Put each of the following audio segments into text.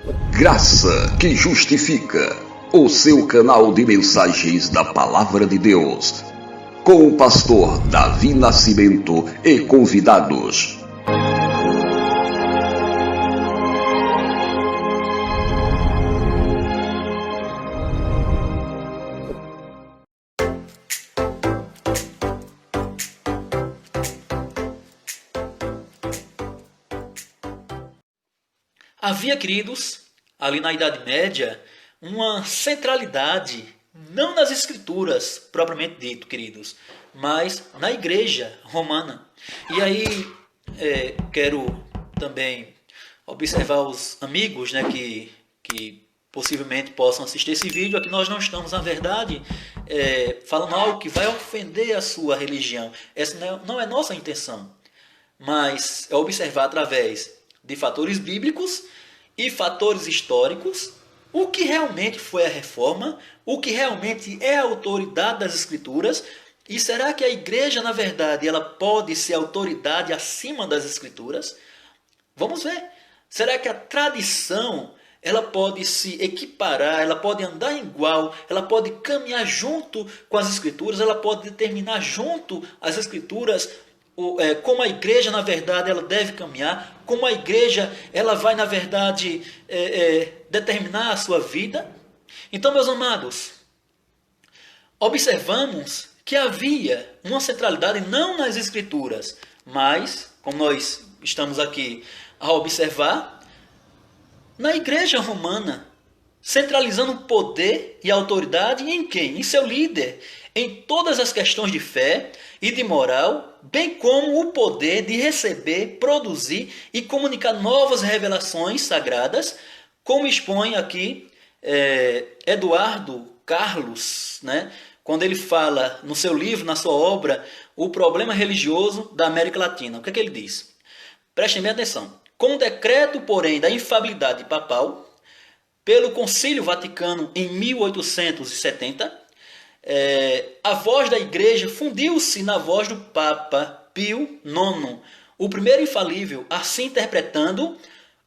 Graça que Justifica, o seu canal de mensagens da Palavra de Deus, com o pastor Davi Nascimento e convidados. Havia, queridos, ali na Idade Média, uma centralidade, não nas Escrituras, propriamente dito, queridos, mas na Igreja Romana. E aí, quero também observar os amigos, né, que possivelmente possam assistir esse vídeo. Aqui nós não estamos, na verdade, falando algo que vai ofender a sua religião. Essa não é nossa intenção, mas é observar através de fatores bíblicos e fatores históricos o que realmente foi a reforma, o que realmente é a autoridade das Escrituras, e será que a igreja, na verdade, ela pode ser autoridade acima das Escrituras? Vamos ver. Será que a tradição ela pode se equiparar, ela pode andar igual, ela pode caminhar junto com as Escrituras, ela pode determinar junto às Escrituras como a igreja, na verdade, ela deve caminhar, como a igreja ela vai, na verdade, determinar a sua vida? Então, meus amados, observamos que havia uma centralidade não nas Escrituras, mas, como nós estamos aqui a observar, na igreja romana, centralizando o poder e a autoridade em quem? Em seu líder, em todas as questões de fé e de moral, bem como o poder de receber, produzir e comunicar novas revelações sagradas, como expõe aqui Eduardo Carlos, né? Quando ele fala no seu livro, na sua obra, O Problema Religioso da América Latina. O que é que ele diz? Prestem bem atenção. Com o decreto, porém, da infalibilidade papal, pelo Concílio Vaticano em 1870, a voz da igreja fundiu-se na voz do Papa Pio IX, o primeiro infalível. Assim interpretando,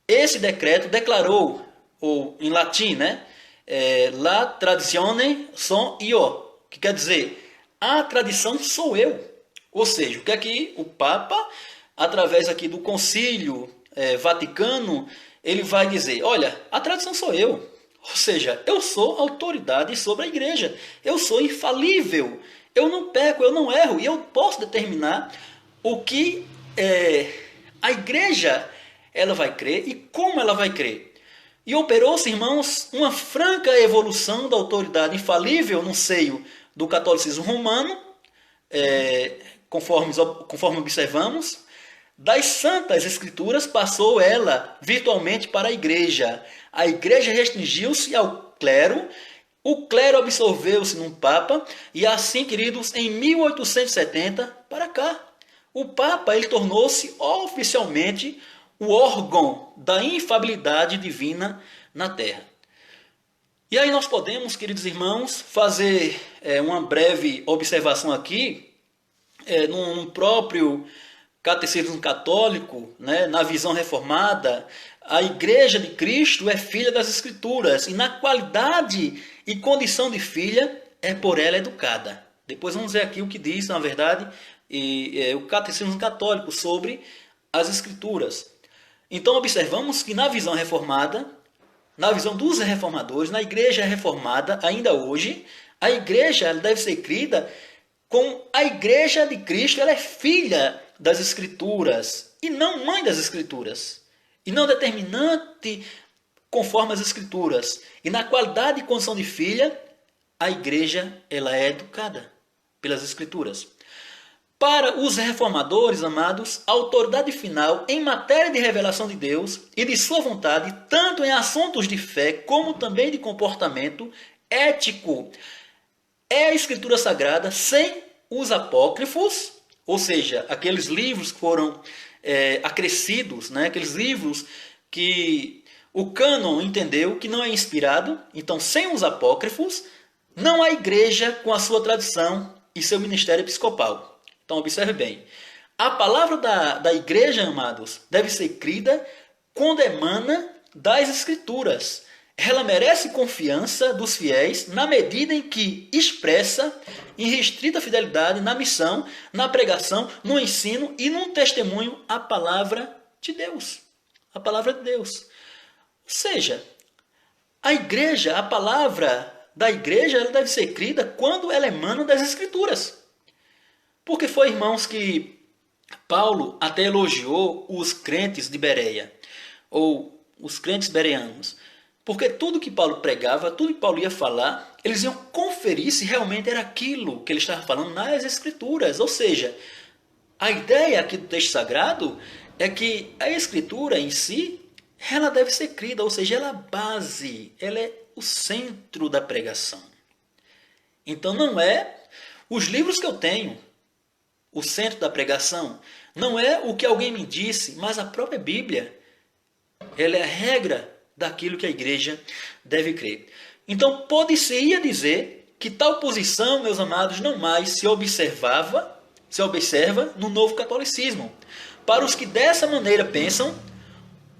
esse decreto declarou, ou em latim, né, La tradizione son io, que quer dizer, a tradição sou eu. Ou seja, o que é que o Papa, através aqui do Concílio Vaticano, ele vai dizer, olha, a tradição sou eu. Ou seja, eu sou autoridade sobre a igreja. Eu sou infalível. Eu não peco, eu não erro. E eu posso determinar o que a igreja ela vai crer e como ela vai crer. E operou-se, irmãos, uma franca evolução da autoridade infalível no seio do catolicismo romano, conforme observamos. Das Santas Escrituras passou ela virtualmente para a igreja. A igreja restringiu-se ao clero, o clero absorveu-se num papa, e assim, queridos, em 1870 para cá, o papa ele tornou-se oficialmente o órgão da infalibilidade divina na terra. E aí nós podemos, queridos irmãos, fazer uma breve observação aqui, num próprio Catecismo Católico, né, na visão reformada. A Igreja de Cristo é filha das Escrituras e na qualidade e condição de filha é por ela educada. Depois vamos ver aqui o que diz, na verdade, o Catecismo Católico sobre as Escrituras. Então observamos que na visão reformada, na visão dos reformadores, na Igreja reformada, ainda hoje, a Igreja ela deve ser crida como a Igreja de Cristo, ela é filha das Escrituras e não mãe das Escrituras, e não determinante conforme as Escrituras. E na qualidade e condição de filha, a igreja ela é educada pelas Escrituras. Para os reformadores, amados, a autoridade final em matéria de revelação de Deus e de sua vontade, tanto em assuntos de fé como também de comportamento ético, é a Escritura Sagrada sem os apócrifos, ou seja, aqueles livros que foram acrescidos, né? Aqueles livros que o cânon entendeu que não é inspirado. Então, sem os apócrifos, não há igreja com a sua tradição e seu ministério episcopal. Então, observe bem. A palavra da igreja, amados, deve ser crida quando emana das Escrituras. Ela merece confiança dos fiéis na medida em que expressa em restrita fidelidade na missão, na pregação, no ensino e no testemunho a palavra de Deus. A palavra de Deus. Ou seja, a igreja, a palavra da igreja, ela deve ser crida quando ela emana das Escrituras. Porque foi, irmãos, que Paulo até elogiou os crentes de Bereia, ou os crentes bereanos. Porque tudo que Paulo pregava, tudo que Paulo ia falar, eles iam conferir se realmente era aquilo que ele estava falando nas Escrituras. Ou seja, a ideia aqui do texto sagrado é que a Escritura em si, ela deve ser crida, ou seja, ela é a base, ela é o centro da pregação. Então não é os livros que eu tenho, o centro da pregação, não é o que alguém me disse, mas a própria Bíblia. Ela é a regra daquilo que a igreja deve crer. Então, pode-se dizer que tal posição, meus amados, não mais se observa no novo catolicismo. Para os que dessa maneira pensam,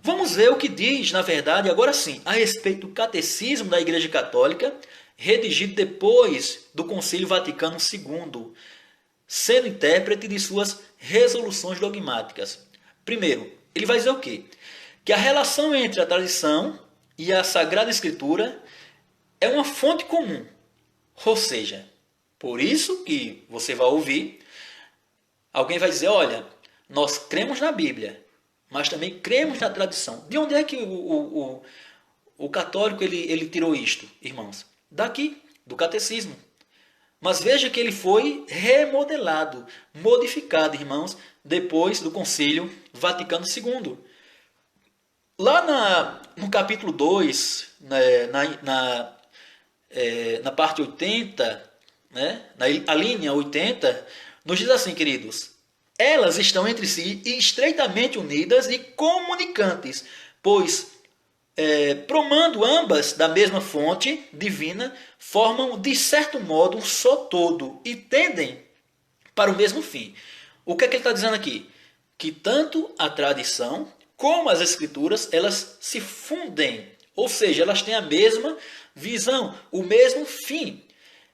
vamos ver o que diz, na verdade, agora sim, a respeito do catecismo da Igreja Católica, redigido depois do Concílio Vaticano II, sendo intérprete de suas resoluções dogmáticas. Primeiro, ele vai dizer o quê? Que a relação entre a tradição e a Sagrada Escritura é uma fonte comum. Ou seja, por isso que você vai ouvir, alguém vai dizer, olha, nós cremos na Bíblia, mas também cremos na tradição. De onde é que o católico ele tirou isto, irmãos? Daqui, do catecismo. Mas veja que ele foi remodelado, modificado, irmãos, depois do Concílio Vaticano II. Lá no capítulo 2, na parte 80, né, a linha 80, nos diz assim, queridos, elas estão entre si estreitamente unidas e comunicantes, pois, promando ambas da mesma fonte divina, formam de certo modo um só todo e tendem para o mesmo fim. O que é que ele está dizendo aqui? Que tanto a tradição como as Escrituras, elas se fundem, ou seja, elas têm a mesma visão, o mesmo fim.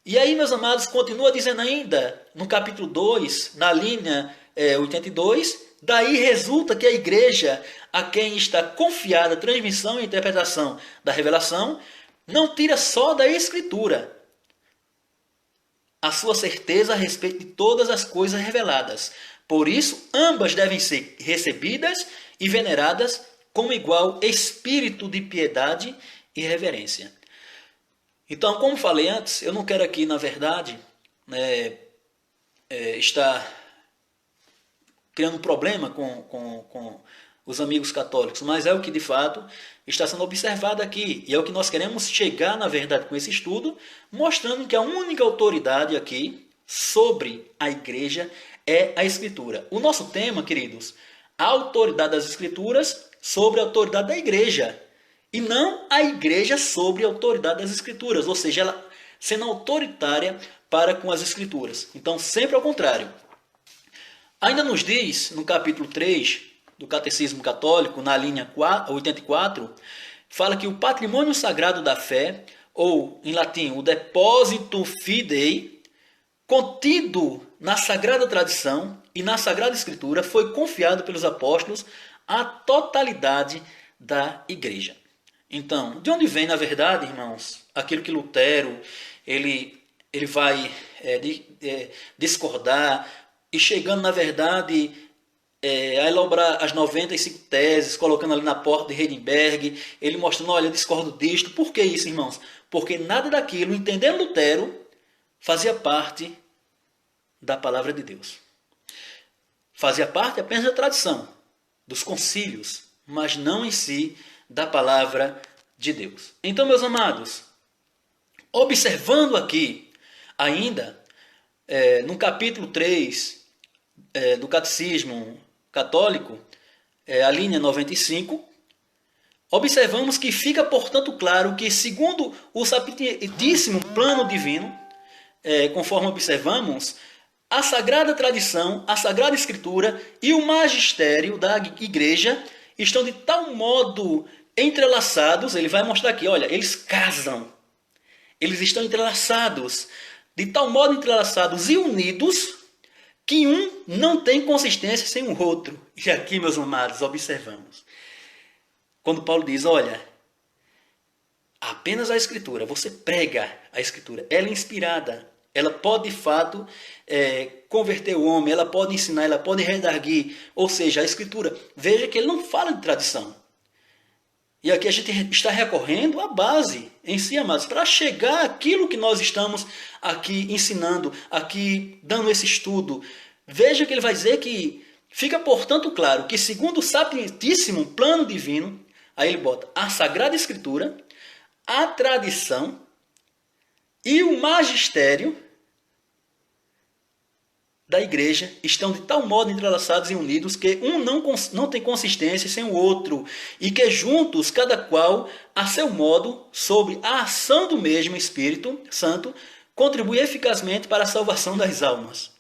E aí, meus amados, continua dizendo ainda, no capítulo 2, na linha 82, daí resulta que a igreja, a quem está confiada a transmissão e interpretação da revelação, não tira só da Escritura a sua certeza a respeito de todas as coisas reveladas. Por isso, ambas devem ser recebidas e veneradas com igual espírito de piedade e reverência. Então, como falei antes, eu não quero aqui, na verdade, estar criando um problema com os amigos católicos, mas é o que de fato está sendo observado aqui, e é o que nós queremos chegar, na verdade, com esse estudo, mostrando que a única autoridade aqui sobre a igreja é a Escritura. O nosso tema, queridos, a autoridade das Escrituras sobre a autoridade da igreja, e não a igreja sobre a autoridade das Escrituras, ou seja, ela sendo autoritária para com as Escrituras. Então, sempre ao contrário. Ainda nos diz, no capítulo 3 do Catecismo Católico, na linha 84, fala que o patrimônio sagrado da fé, ou, em latim, o deposito fidei, contido na Sagrada Tradição e na Sagrada Escritura, foi confiado pelos apóstolos à totalidade da igreja. Então, de onde vem, na verdade, irmãos, aquilo que Lutero ele vai discordar e chegando, na verdade, a elaborar as 95 teses, colocando ali na porta de Heidelberg, ele mostrando, olha, eu discordo disto. Por que isso, irmãos? Porque nada daquilo, entendendo Lutero, fazia parte da palavra de Deus. Fazia parte apenas da tradição, dos concílios, mas não em si da palavra de Deus. Então, meus amados, observando aqui ainda, no capítulo 3 do Catecismo Católico, a linha 95, observamos que fica, portanto, claro que, segundo o sapientíssimo plano divino, conforme observamos, a Sagrada Tradição, a Sagrada Escritura e o magistério da Igreja estão de tal modo entrelaçados, ele vai mostrar aqui, olha, eles casam. Eles estão entrelaçados, de tal modo entrelaçados e unidos, que um não tem consistência sem o outro. E aqui, meus amados, observamos. Quando Paulo diz, olha, apenas a Escritura, você prega a Escritura, ela é inspirada, ela pode de fato converter o homem, ela pode ensinar, ela pode redarguir, ou seja, a Escritura, veja que ele não fala de tradição. E aqui a gente está recorrendo à base em si, amados, para chegar àquilo que nós estamos aqui ensinando, aqui dando esse estudo. Veja que ele vai dizer que fica, portanto, claro que segundo o sapientíssimo plano divino, aí ele bota a Sagrada Escritura, a tradição e o magistério da igreja estão de tal modo entrelaçados e unidos que um não tem consistência sem o outro, e que juntos, cada qual, a seu modo, sobre a ação do mesmo Espírito Santo, contribui eficazmente para a salvação das almas.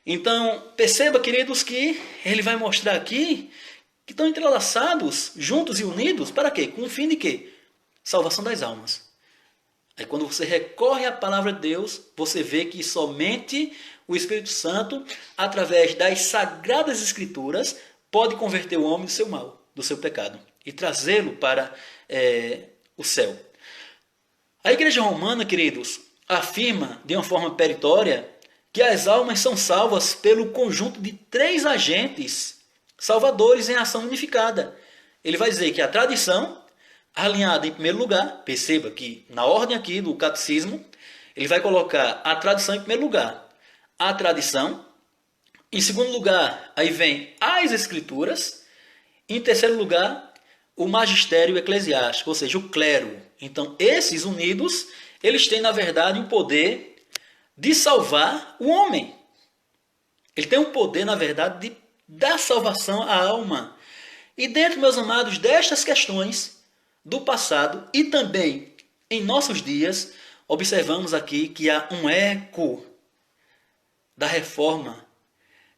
Então, perceba, queridos, que ele vai mostrar aqui que estão entrelaçados, juntos e unidos, para quê? Com o fim de quê? Salvação das almas. Aí quando você recorre à palavra de Deus, você vê que somente o Espírito Santo, através das Sagradas Escrituras, pode converter o homem do seu mal, do seu pecado, e trazê-lo para o céu. A Igreja Romana, queridos, afirma de uma forma peritória que as almas são salvas pelo conjunto de 3 agentes salvadores em ação unificada. Ele vai dizer que a tradição, alinhada em primeiro lugar, perceba que na ordem aqui do catecismo, ele vai colocar a tradição em primeiro lugar. A tradição, em segundo lugar, aí vem as escrituras, em terceiro lugar, o magistério eclesiástico, ou seja, o clero. Então, esses unidos, eles têm, na verdade, o poder de salvar o homem. Ele tem o poder, na verdade, de dar salvação à alma. E dentro, meus amados, destas questões do passado e também em nossos dias, observamos aqui que há um eco da reforma.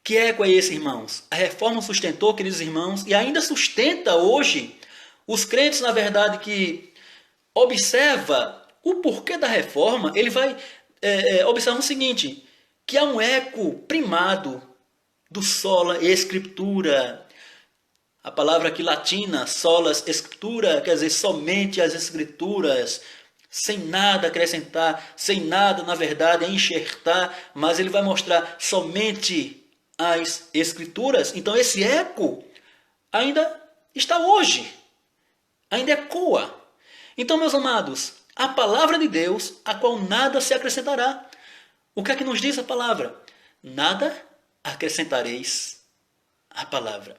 Que eco é esse, irmãos? A reforma sustentou, queridos irmãos, e ainda sustenta hoje os crentes, na verdade, que observa o porquê da reforma. Ele vai observar o seguinte, que há um eco primado do sola escritura. A palavra aqui latina, solas escritura, quer dizer somente as escrituras, sem nada acrescentar, sem nada, na verdade, enxertar, mas ele vai mostrar somente as escrituras. Então esse eco ainda está hoje, ainda ecoa. Então, meus amados, a palavra de Deus, a qual nada se acrescentará. O que é que nos diz a palavra? Nada acrescentareis à palavra.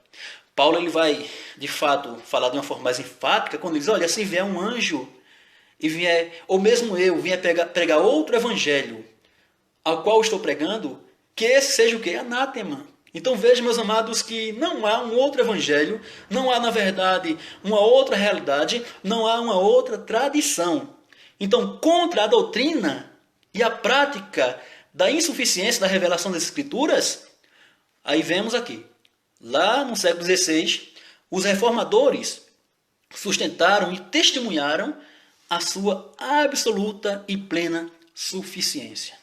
Paulo ele vai, de fato, falar de uma forma mais enfática, quando ele diz, olha, se vier um anjo, e vier, ou mesmo eu, vier pregar outro evangelho, ao qual estou pregando, que esse seja o quê? Anátema. Então vejam, meus amados, que não há um outro evangelho, não há, na verdade, uma outra realidade, não há uma outra tradição. Então, contra a doutrina e a prática da insuficiência da revelação das Escrituras, aí vemos aqui, lá no século XVI, os reformadores sustentaram e testemunharam a sua absoluta e plena suficiência.